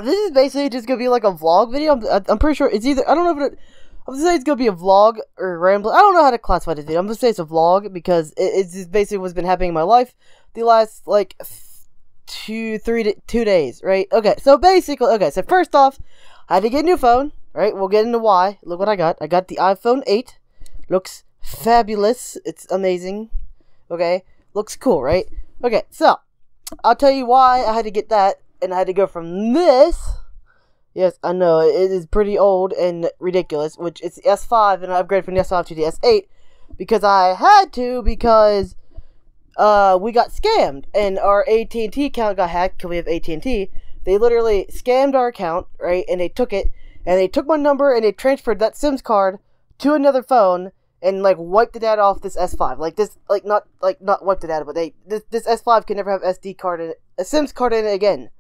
this is basically just gonna be like a vlog video. I'm pretty sure it's either, I don't know if I'm gonna say it's gonna be a vlog or rambling. I don't know how to classify this video. I'm gonna say it's a vlog because it's just basically what's been happening in my life the last like 2 days, right? Okay, so basically, so first off, I had to get a new phone, right? We'll get into why. Look what I got. I got the iPhone 8. Looks fabulous. It's amazing. Okay, looks cool, right? Okay, so I'll tell you why I had to get that, and I had to go from this. Yes, I know, it is pretty old and ridiculous, which is the S5, and I upgraded from the S5 to the S8, because I had to, because, we got scammed, and our at&t account got hacked, because we have at&t. They literally scammed our account, right, and they took it, and they took my number, and they transferred that SIMS card to another phone, and, like, wiped the data off this S5, not wiped the data, but this S5 can never have SD card in it, a SIMS card in it again,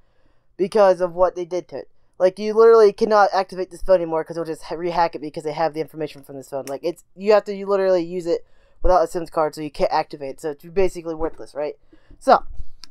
because of what they did to it. Like, you literally cannot activate this phone anymore because it'll just rehack it because they have the information from this phone. Like, you literally use it without a SIMS card, so you can't activate it. So it's basically worthless, right? So,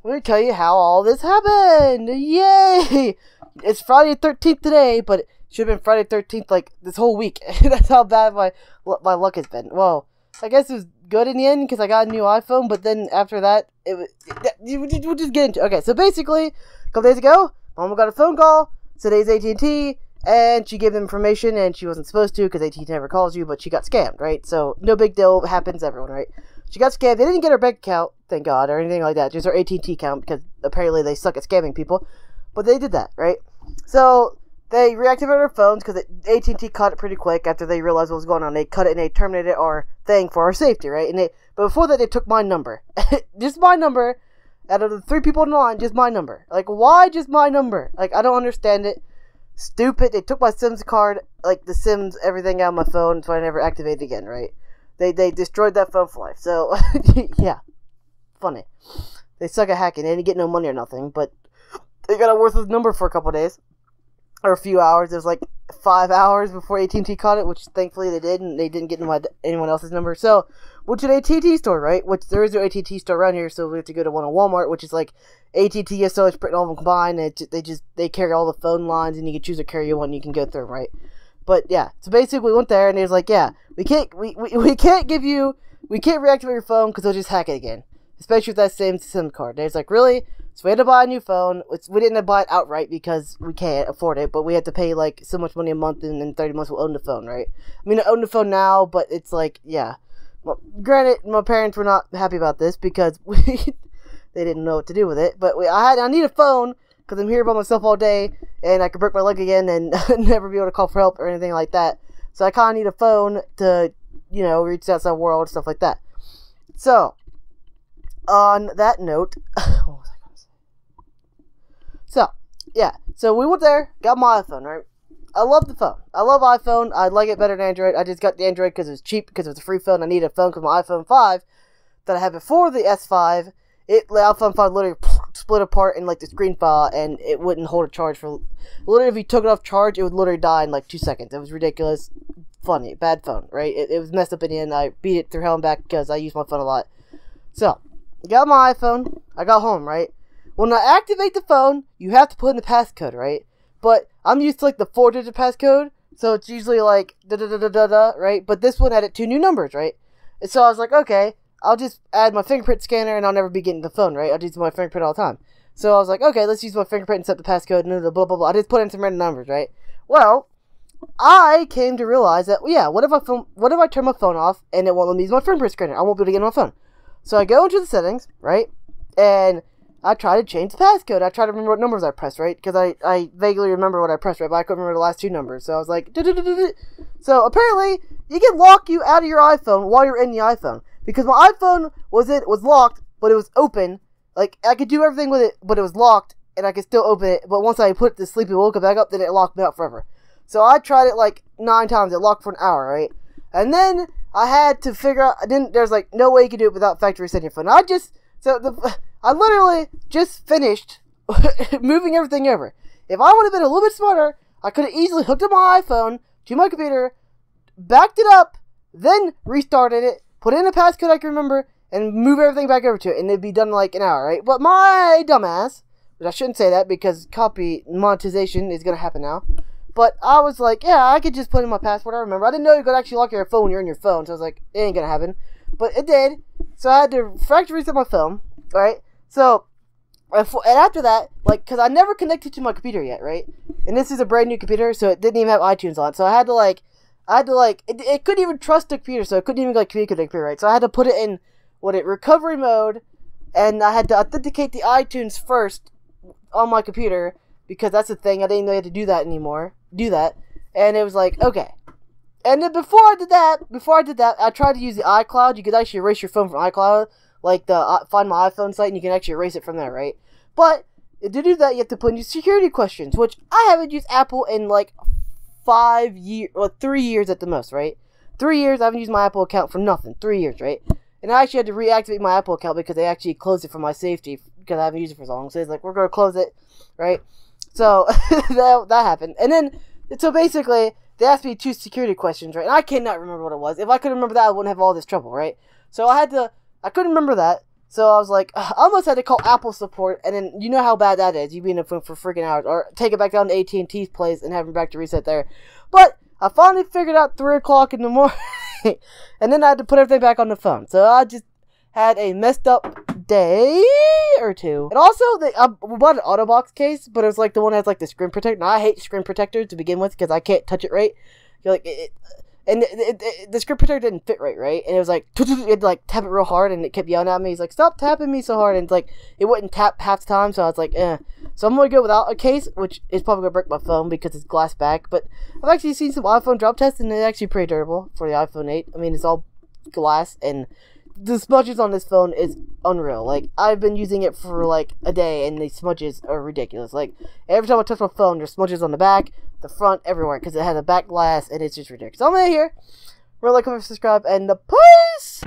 let me tell you how all this happened. Yay! It's Friday the 13th today, but it should have been Friday the 13th, like, this whole week. That's how bad my luck has been. Well, I guess it was good in the end because I got a new iPhone, but then after that, we'll just get into it. Okay, so basically, a couple days ago, Mama got a phone call. Today's at&t, and she gave them information, and she wasn't supposed to, because at&t never calls you, but she got scammed, right? So, no big deal, it happens to everyone, right? She got scammed, they didn't get her bank account, thank God, or anything like that, just her at&t account, because apparently they suck at scamming people, but they did that, right? So, they reactivated her phones, because at&t caught it pretty quick after they realized what was going on. They cut it, and they terminated our thing for our safety, right? But before that, they took my number. Just my number. Out of the 3 people in the line, just my number. Like, why just my number? Like, I don't understand it. Stupid. They took my SIMS card, like, the SIMS, everything out of my phone, so I never activated again, right? They destroyed that phone for life. So, yeah. Funny. They suck at hacking. They didn't get no money or nothing, but they got a worthless number for a couple days. Or a few hours. It was like 5 hours before at&t caught it, which thankfully they did, and they didn't get anyone else's number. So, went to an at&t store, right? Which there is no at&t store around here, so we have to go to one at Walmart, which is like at&t, SO, Sprint, all of them combined. And they carry all the phone lines, and you can choose to carry one, and you can go through them, right? But yeah, so basically we went there, and they was like, yeah, we can't reactivate your phone because they'll just hack it again, especially with that same SIM card. And it's like, really? So we had to buy a new phone. We didn't buy it outright because we can't afford it, but we had to pay like so much money a month, and in 30 months we'll own the phone, right? I mean, I own the phone now, but it's like, yeah. Well, granted, my parents were not happy about this because they didn't know what to do with it. But I need a phone because I'm here by myself all day, and I could break my leg again and never be able to call for help or anything like that. So I kind of need a phone to, reach the outside world, stuff like that. So, on that note, what was I going to say? So, yeah. So we went there, got my iPhone, right? I love the phone. I love iPhone. I like it better than Android. I just got the Android because it was cheap, because it was a free phone. I needed a phone because my iPhone 5 that I had before the S5, the iPhone 5 literally split apart in like the screen file, and it wouldn't hold a charge for, literally if you took it off charge, it would literally die in like 2 seconds. It was ridiculous. Funny. Bad phone, right? It was messed up in the end. I beat it through hell and back because I use my phone a lot. So, got my iPhone. I got home, right? When I activate the phone, you have to put in the passcode, right? But I'm used to like the 4-digit passcode, so it's usually like da-da-da-da-da-da, right? But this one added 2 new numbers, right? And so I was like, okay, I'll just add my fingerprint scanner and I'll never be getting the phone, right? I'll just use my fingerprint all the time. So I was like, okay, let's use my fingerprint and set the passcode and blah, blah, blah. I just put in some random numbers, right? Well, I came to realize that, yeah, what if I turn my phone off and it won't let me use my fingerprint scanner? I won't be able to get on my phone. So I go into the settings, right? And I try to change the passcode. I try to remember what numbers I pressed, right? Because I vaguely remember what I pressed, right? But I couldn't remember the last 2 numbers. So I was like, So apparently, you can lock you out of your iPhone while you're in the iPhone. Because my iPhone was locked, but it was open. Like, I could do everything with it, but it was locked, and I could still open it. But once I put it to sleep and woke it back up, then it locked me out forever. So I tried it like 9 times. It locked for an hour, right? And then I had to figure out, there's like no way you could do it without factory resetting your phone. I literally just finished moving everything over. If I would have been a little bit smarter, I could have easily hooked up my iPhone to my computer, backed it up, then restarted it, put in a passcode I can remember, and move everything back over to it, and it'd be done in like an hour, right? But my dumbass I shouldn't say that because copy monetization is gonna happen now. But I was like, yeah, I could just put in my password. I remember. I didn't know you could actually lock your phone when you're in your phone. So I was like, it ain't gonna happen. But it did. So I had to factory reset my phone. Right. So, and after that, like, cause I never connected to my computer yet, right? And this is a brand new computer, so it didn't even have iTunes on. So I had to it couldn't even trust the computer, so it couldn't even like communicate with the computer, right? So I had to put it in recovery mode, and I had to authenticate the iTunes first on my computer because that's the thing. I didn't know you had to do that anymore. And it was like, okay. And then before I did that, I tried to use the iCloud. You could actually erase your phone from iCloud. Like the Find My iPhone site, and you can actually erase it from there, right? But to do that, you have to put in your security questions, which I haven't used Apple in like 5 years, or 3 years at the most, right? 3 years, I haven't used my Apple account for nothing. 3 years, right? And I actually had to reactivate my Apple account because they actually closed it for my safety because I haven't used it for so long. So it's like, we're going to close it, right? So that happened. And then, so basically, they asked me 2 security questions, right? And I cannot remember what it was. If I could remember that, I wouldn't have all this trouble, right? So I couldn't remember that, so I was like, I almost had to call Apple support, and then you know how bad that is. You'd be in a phone for freaking hours, or take it back down to AT&T's place and have them back to reset there. But I finally figured out 3 o'clock in the morning, and then I had to put everything back on the phone. So I just had a messed up day or two. And also, I bought an Autobox case, but it was like the one that has like the screen protector. Now I hate screen protectors to begin with because I can't touch it right. You're like and the screen protector didn't fit right? And it was like, it'd like tap it real hard, and it kept yelling at me. He's like, stop tapping me so hard. And it's like, it wouldn't tap half the time, so I was like, eh. So I'm going to go without a case, which is probably going to break my phone because it's glass back. But I've actually seen some iPhone drop tests, and they're actually pretty durable for the iPhone 8. I mean, it's all glass, and the smudges on this phone is unreal. Like, I've been using it for like a day, and the smudges are ridiculous. Like, every time I touch my phone, there's smudges on the back, the front, everywhere, because it has a back glass, and it's just ridiculous. So I'm here. Remember, like, comment, subscribe, and the peace!